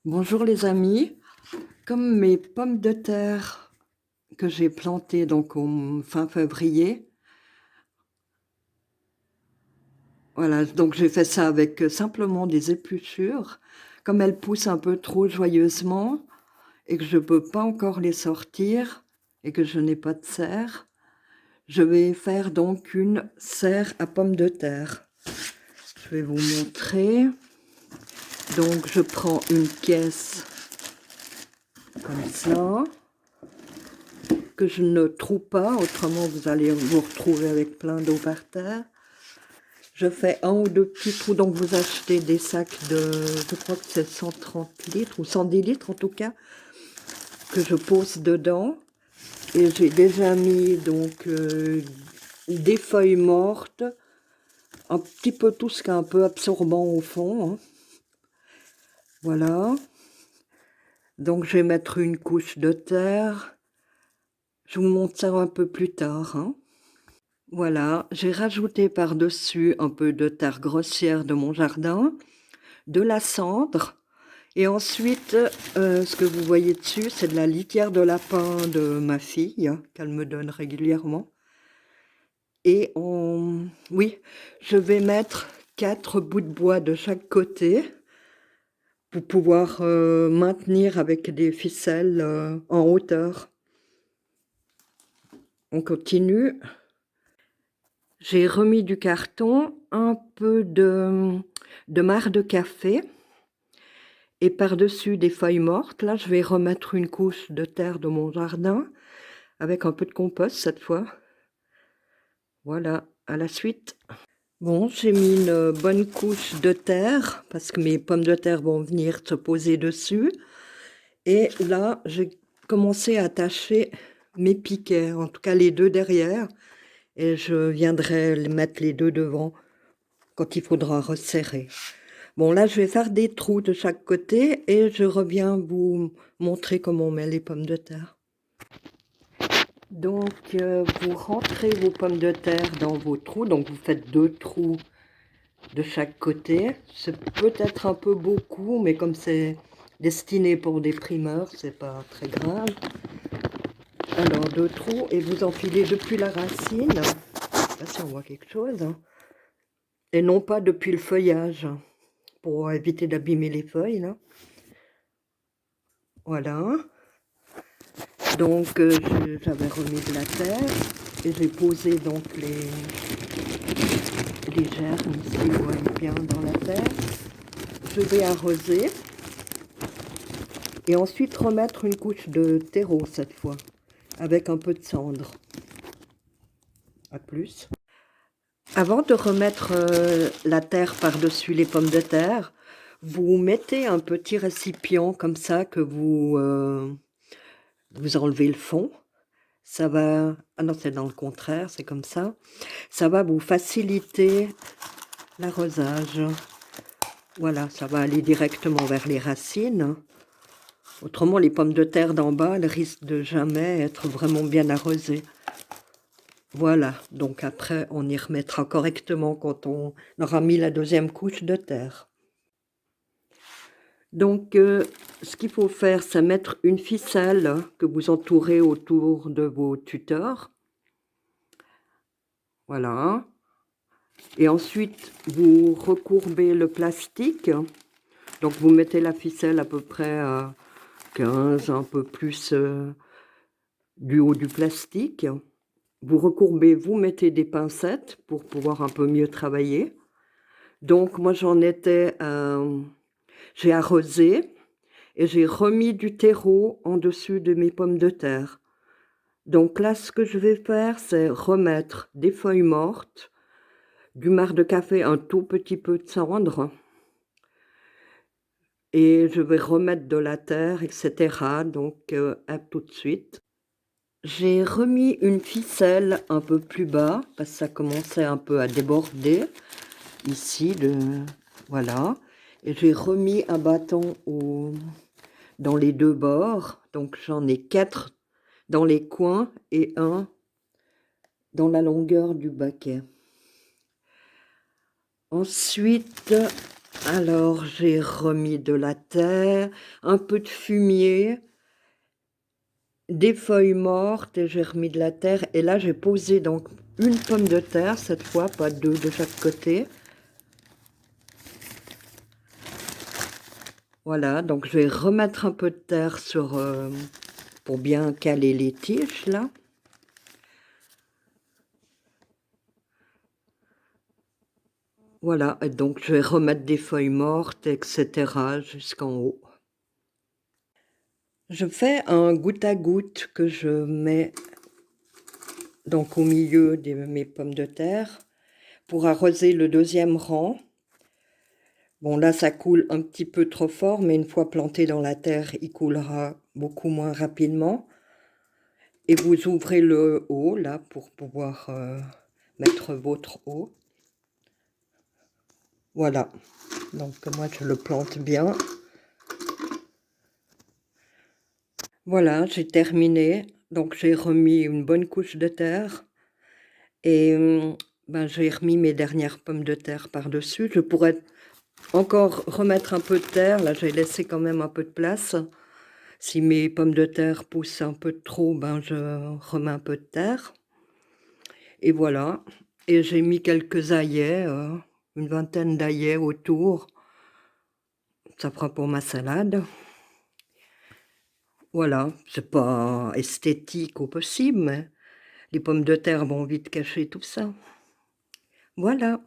Bonjour les amis, comme mes pommes de terre que j'ai plantées donc au fin février, voilà, donc j'ai fait ça avec simplement des épluchures. Comme elles poussent un peu trop joyeusement et que je ne peux pas encore les sortir et que je n'ai pas de serre, je vais faire donc une serre à pommes de terre. Je vais vous montrer. Donc je prends une caisse comme ça, que je ne trouve pas, autrement vous allez vous retrouver avec plein d'eau par terre. Je fais un ou deux petits trous, donc vous achetez des sacs de, je crois que c'est 130 litres ou 110 litres en tout cas, que je pose dedans. Et j'ai déjà mis donc des feuilles mortes, un petit peu tout ce qui est un peu absorbant au fond, hein. Voilà. Donc je vais mettre une couche de terre. Je vous montre ça un peu plus tard, hein. Voilà, j'ai rajouté par-dessus un peu de terre grossière de mon jardin, de la cendre, et ensuite, ce que vous voyez dessus, c'est de la litière de lapin de ma fille, qu'elle me donne régulièrement. Et oui, je vais mettre 4 bouts de bois de chaque côté pour pouvoir maintenir avec des ficelles en hauteur. On continue. J'ai remis du carton, un peu de marc de café et par-dessus des feuilles mortes. Là, je vais remettre une couche de terre de mon jardin avec un peu de compost cette fois. Voilà, à la suite. Bon, j'ai mis une bonne couche de terre parce que mes pommes de terre vont venir se poser dessus. Et là, j'ai commencé à attacher mes piquets, en tout cas les deux derrière. Et je viendrai mettre les deux devant quand il faudra resserrer. Bon, là, je vais faire des trous de chaque côté et je reviens vous montrer comment on met les pommes de terre. Donc, vous rentrez vos pommes de terre dans vos trous. Donc, vous faites 2 trous de chaque côté. C'est peut-être un peu beaucoup, mais comme c'est destiné pour des primeurs, c'est pas très grave. Alors, 2 trous et vous enfilez depuis la racine. Je sais pas si on voit quelque chose, hein. Et non pas depuis le feuillage, pour éviter d'abîmer les feuilles, là. Voilà. Donc j'avais remis de la terre et j'ai posé donc les germes, ici vous voyez bien dans la terre. Je vais arroser et ensuite remettre une couche de terreau cette fois, avec un peu de cendre. À plus. Avant de remettre la terre par-dessus les pommes de terre, vous mettez un petit récipient comme ça que vous enlevez le fond. Ça va... Ah non, c'est dans le contraire, c'est comme ça. Ça va vous faciliter l'arrosage. Voilà, ça va aller directement vers les racines. Autrement, les pommes de terre d'en bas, elles risquent de jamais être vraiment bien arrosées. Voilà, donc après, on y remettra correctement quand on aura mis la deuxième couche de terre. Donc, ce qu'il faut faire, c'est mettre une ficelle que vous entourez autour de vos tuteurs. Voilà. Et ensuite, vous recourbez le plastique. Donc, vous mettez la ficelle à peu près à 15, un peu plus du haut du plastique. Vous recourbez, vous mettez des pincettes pour pouvoir un peu mieux travailler. Donc, moi, j'ai arrosé et j'ai remis du terreau en dessus de mes pommes de terre. Donc là, ce que je vais faire, c'est remettre des feuilles mortes, du marc de café, un tout petit peu de cendre, et je vais remettre de la terre, etc. Donc, à tout de suite. J'ai remis une ficelle un peu plus bas, parce que ça commençait un peu à déborder, ici, voilà. Et j'ai remis un bâton dans les deux bords, donc j'en ai 4 dans les coins et un dans la longueur du baquet. Ensuite, Alors j'ai remis de la terre, un peu de fumier, des feuilles mortes et j'ai remis de la terre et là j'ai posé donc une pomme de terre cette fois, pas 2 de chaque côté. Voilà, donc je vais remettre un peu de terre sur, pour bien caler les tiges là. Voilà et donc je vais remettre des feuilles mortes et cetera jusqu'en haut. Je fais un goutte à goutte que je mets donc au milieu de mes pommes de terre pour arroser le 2e rang. Bon là, ça coule un petit peu trop fort, mais une fois planté dans la terre, il coulera beaucoup moins rapidement. Et vous ouvrez le haut là pour pouvoir mettre votre eau. Voilà, donc moi je le plante bien. Voilà, j'ai terminé. Donc j'ai remis une bonne couche de terre et ben, j'ai remis mes dernières pommes de terre par-dessus. Je pourrais encore remettre un peu de terre. Là, j'ai laissé quand même un peu de place. Si mes pommes de terre poussent un peu trop, ben je remets un peu de terre. Et voilà. Et j'ai mis quelques aillets, une vingtaine d'aillets autour. Ça fera pour ma salade. Voilà, c'est pas esthétique au possible, mais les pommes de terre vont vite cacher tout ça. Voilà.